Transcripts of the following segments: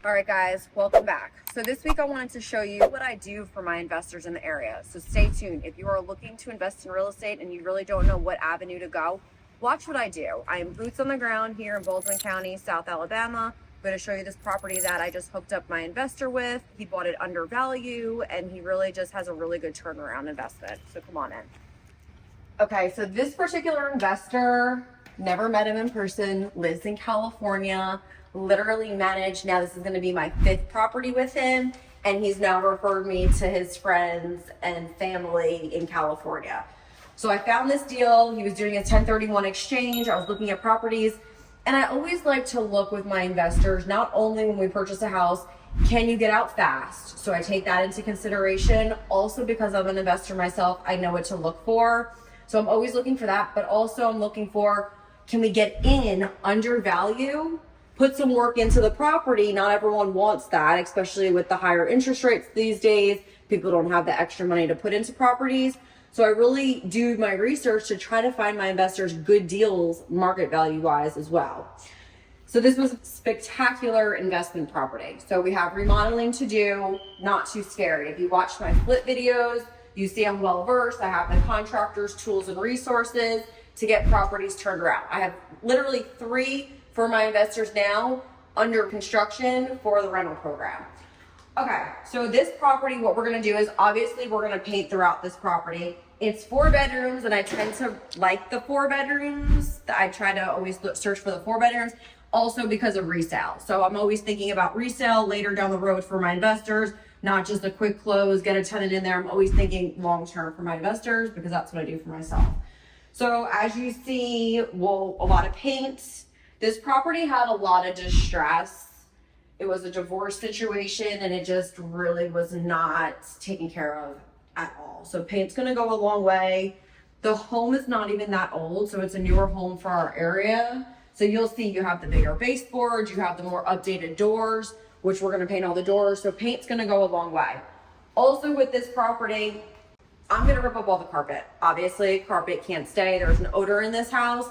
All right, guys, welcome back. So this week I wanted to show you what I do for my investors in the area. So stay tuned. If you are looking to invest in real estate and you really don't know what avenue to go, watch what I do. I am boots on the ground here in Baldwin County, South Alabama. I'm going to show you this property that I just hooked up my investor with. He bought it under value and he really just has a really good turnaround investment. So come on in. Okay, so this particular investor, never met him in person, lives in California, literally managed, now this is going to be my 5th property with him, and he's now referred me to his friends and family in California. So I found this deal. He was doing a 1031 exchange. I was looking at properties, and I always like to look with my investors, not only when we purchase a house, can you get out fast? So I take that into consideration. Also, because I'm an investor myself, I know what to look for. So I'm always looking for that, but also I'm looking for, can we get in under value? Put some work into the property. Not everyone wants that, especially with the higher interest rates these days. People don't have the extra money to put into properties. So I really do my research to try to find my investors good deals, market value wise as well. So this was a spectacular investment property. So we have remodeling to do, not too scary. If you watch my flip videos, you see I'm well versed. I have the contractors, tools, and resources to get properties turned around. I have literally 3 for my investors now under construction for the rental program. Okay, so this property, what we're gonna do is obviously we're gonna paint throughout this property. It's 4 bedrooms, and I tend to like the 4 bedrooms. I try to always search for the 4 bedrooms, also because of resale. So I'm always thinking about resale later down the road for my investors, not just a quick close, get a tenant in there. I'm always thinking long-term for my investors because that's what I do for myself. So as you see, well, a lot of paint. This property had a lot of distress. It was a divorce situation and it just really was not taken care of at all. So paint's gonna go a long way. The home is not even that old, so it's a newer home for our area. So you'll see you have the bigger baseboards, you have the more updated doors, which we're gonna paint all the doors. So paint's gonna go a long way. Also with this property, I'm gonna rip up all the carpet. Obviously, carpet can't stay. There's an odor in this house.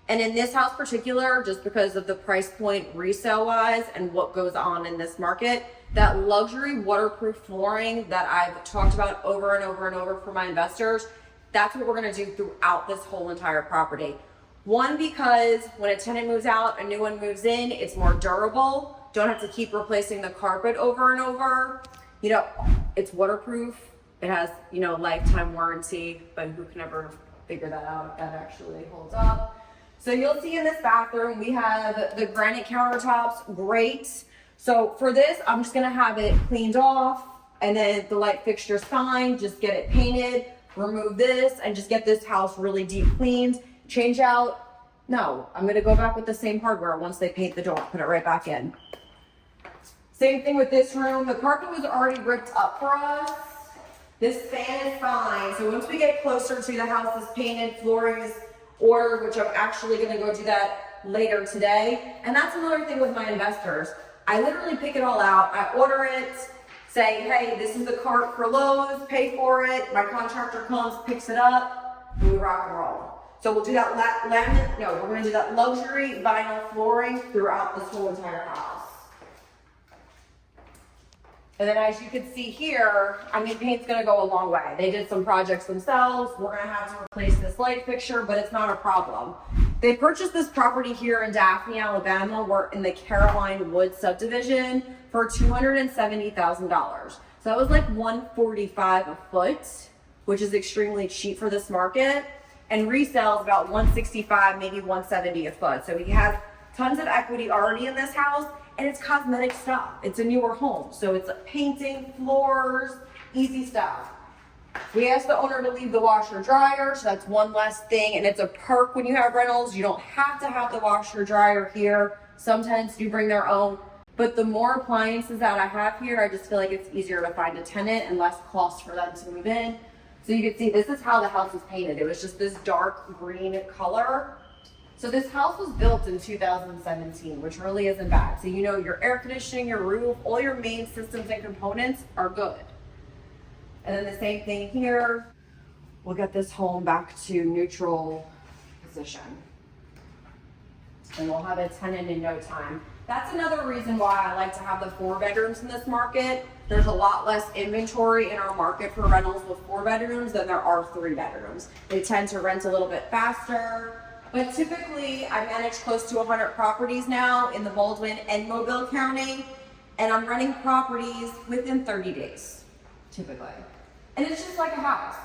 And in this house particular, just because of the price point resale wise and what goes on in this market, that luxury waterproof flooring that I've talked about over and over and over for my investors, that's what we're gonna do throughout this whole entire property. One, because when a tenant moves out, a new one moves in, it's more durable. Don't have to keep replacing the carpet over and over. You know, it's waterproof. It has, you know, lifetime warranty, but who can ever figure that out if that actually holds up? So you'll see in this bathroom, we have the granite countertops, great. So for this, I'm just gonna have it cleaned off, and then the light fixture's fine, just get it painted, remove this, and just get this house really deep cleaned. Change out, no, I'm gonna go back with the same hardware once they paint the door, put it right back in. Same thing with this room. The carpet was already ripped up for us. This fan is fine. So once we get closer to the house is painted, flooring is ordered, which I'm actually gonna go do that later today. And that's another thing with my investors. I literally pick it all out. I order it, say, hey, this is the cart for Lowe's, pay for it. My contractor comes, picks it up, and we rock and roll. So we'll do that we're gonna do that luxury vinyl flooring throughout this whole entire house. And then as you can see here, I mean, paint's gonna go a long way. They did some projects themselves. We're gonna have to replace this light fixture, but it's not a problem. They purchased this property here in Daphne, Alabama. We're in the Caroline Woods subdivision for $270,000. So that was like $145 a foot, which is extremely cheap for this market. And resale is about $165, maybe $170 a foot. So we have tons of equity already in this house. And it's cosmetic stuff. It's a newer home. So it's painting, floors, easy stuff. We asked the owner to leave the washer dryer, so that's one less thing. And it's a perk when you have rentals. You don't have to have the washer dryer here. Some tenants do bring their own. But the more appliances that I have here, I just feel like it's easier to find a tenant and less cost for them to move in. So you can see this is how the house was painted. It was just this dark green color. So this house was built in 2017, which really isn't bad. So you know your air conditioning, your roof, all your main systems and components are good. And then the same thing here. We'll get this home back to neutral position. And we'll have a tenant in no time. That's another reason why I like to have the 4 bedrooms in this market. There's a lot less inventory in our market for rentals with 4 bedrooms than there are 3 bedrooms. They tend to rent a little bit faster, but typically I manage close to 100 properties now in the Baldwin and Mobile County, and I'm renting properties within 30 days, typically. And it's just like a house.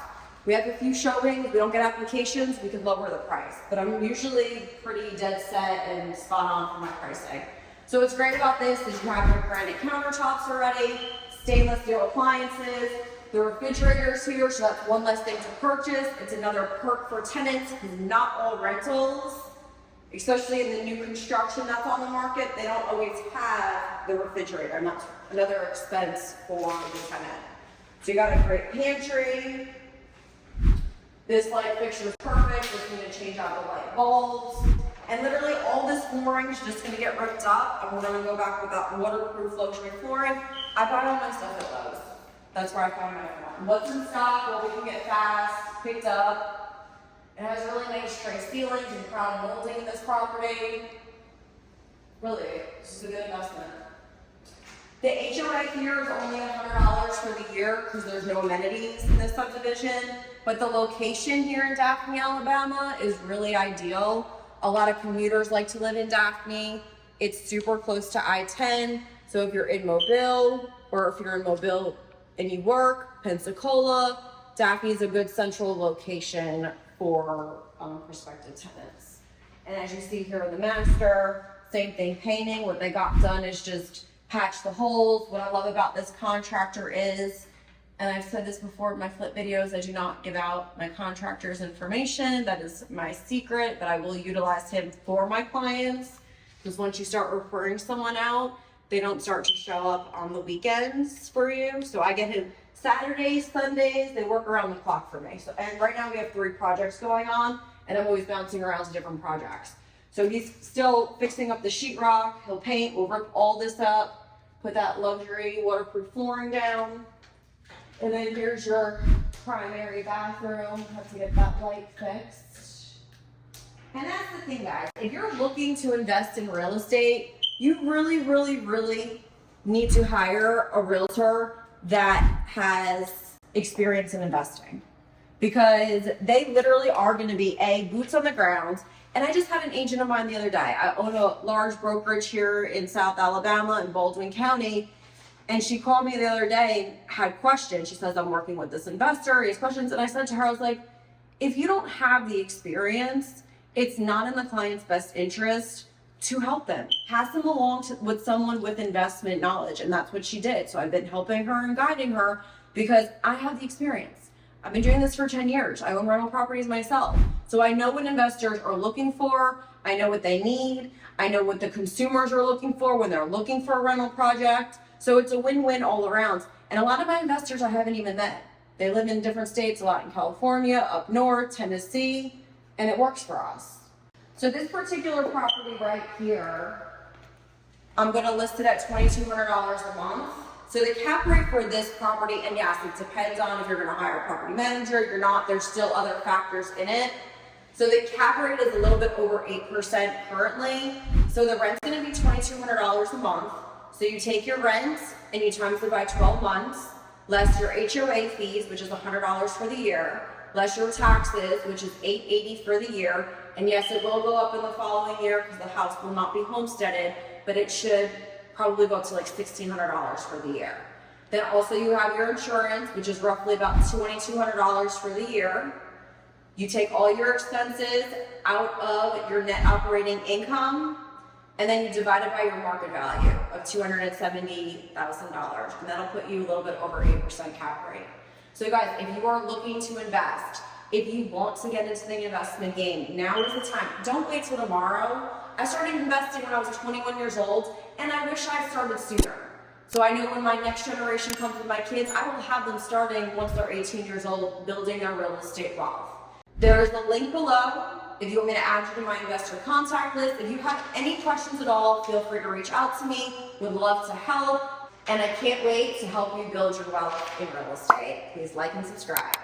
We have a few showings, we don't get applications, we can lower the price, but I'm usually pretty dead set and spot on for my pricing. So what's great about this is you have your granite countertops already, stainless steel appliances, the refrigerators here, so that's one less thing to purchase. It's another perk for tenants, because not all rentals, especially in the new construction that's on the market, they don't always have the refrigerator, and that's another expense for the tenant. So you got a great pantry. This light fixture is perfect. We're going to change out the light bulbs. And literally all this flooring is just going to get ripped up, and we're going to go back with that waterproof luxury flooring. I buy all my stuff at Lowe's. That's where I find my own. What's in stock, what we can get fast, picked up. It has really nice tray ceilings and crown molding in this property. Really, this is a good investment. The HOA here is only $100 for the year because there's no amenities in this subdivision, but the location here in Daphne, Alabama is really ideal. A lot of commuters like to live in Daphne. It's super close to I-10, so if you're in Mobile, or if you're in Mobile and you work, Pensacola, Daphne is a good central location for prospective tenants. And as you see here in the master, same thing, painting. What they got done is just patch the holes. What I love about this contractor is, and I've said this before in my flip videos, I do not give out my contractor's information. That is my secret, but I will utilize him for my clients. Because once you start referring someone out, they don't start to show up on the weekends for you. So I get him Saturdays, Sundays, they work around the clock for me. So, and right now we have 3 projects going on, and I'm always bouncing around to different projects. So he's still fixing up the sheetrock, he'll paint, we'll rip all this up, put that luxury waterproof flooring down. And then here's your primary bathroom. Have to get that light fixed. And that's the thing, guys. If you're looking to invest in real estate, you really need to hire a realtor that has experience in investing. Because they literally are going to be boots on the ground. And I just had an agent of mine the other day. I own a large brokerage here in South Alabama in Baldwin County. And she called me the other day, had questions. She says, I'm working with this investor, he has questions. And I said to her, I was like, if you don't have the experience, it's not in the client's best interest to help them. Pass them along with someone with investment knowledge. And that's what she did. So I've been helping her and guiding her because I have the experience. I've been doing this for 10 years. I own rental properties myself. So I know what investors are looking for. I know what they need. I know what the consumers are looking for when they're looking for a rental project. So it's a win-win all around. And a lot of my investors I haven't even met. They live in different states, a lot in California, up north, Tennessee, and it works for us. So this particular property right here, I'm gonna list it at $2,200 a month. So the cap rate for this property, and yes, it depends on if you're gonna hire a property manager, you're not, there's still other factors in it. So the cap rate is a little bit over 8% currently. So the rent's gonna be $2,200 a month. So you take your rent and you times it by 12 months, less your HOA fees, which is $100 for the year, less your taxes, which is $880 for the year. And yes, it will go up in the following year because the house will not be homesteaded, but it should probably go up to like $1,600 for the year. Then also you have your insurance, which is roughly about $2,200 for the year. You take all your expenses out of your net operating income, and then you divide it by your market value of $270,000, and that'll put you a little bit over 8% cap rate. So guys, if you are looking to invest, if you want to get into the investment game, now is the time. Don't wait till tomorrow. I started investing when I was 21 years old, and I wish I started sooner. So I know when my next generation comes with my kids, I will have them starting once they're 18 years old, building their real estate wealth. There's a link below if you want me to add you to my investor contact list. If you have any questions at all, feel free to reach out to me. Would love to help. And I can't wait to help you build your wealth in real estate. Please like and subscribe.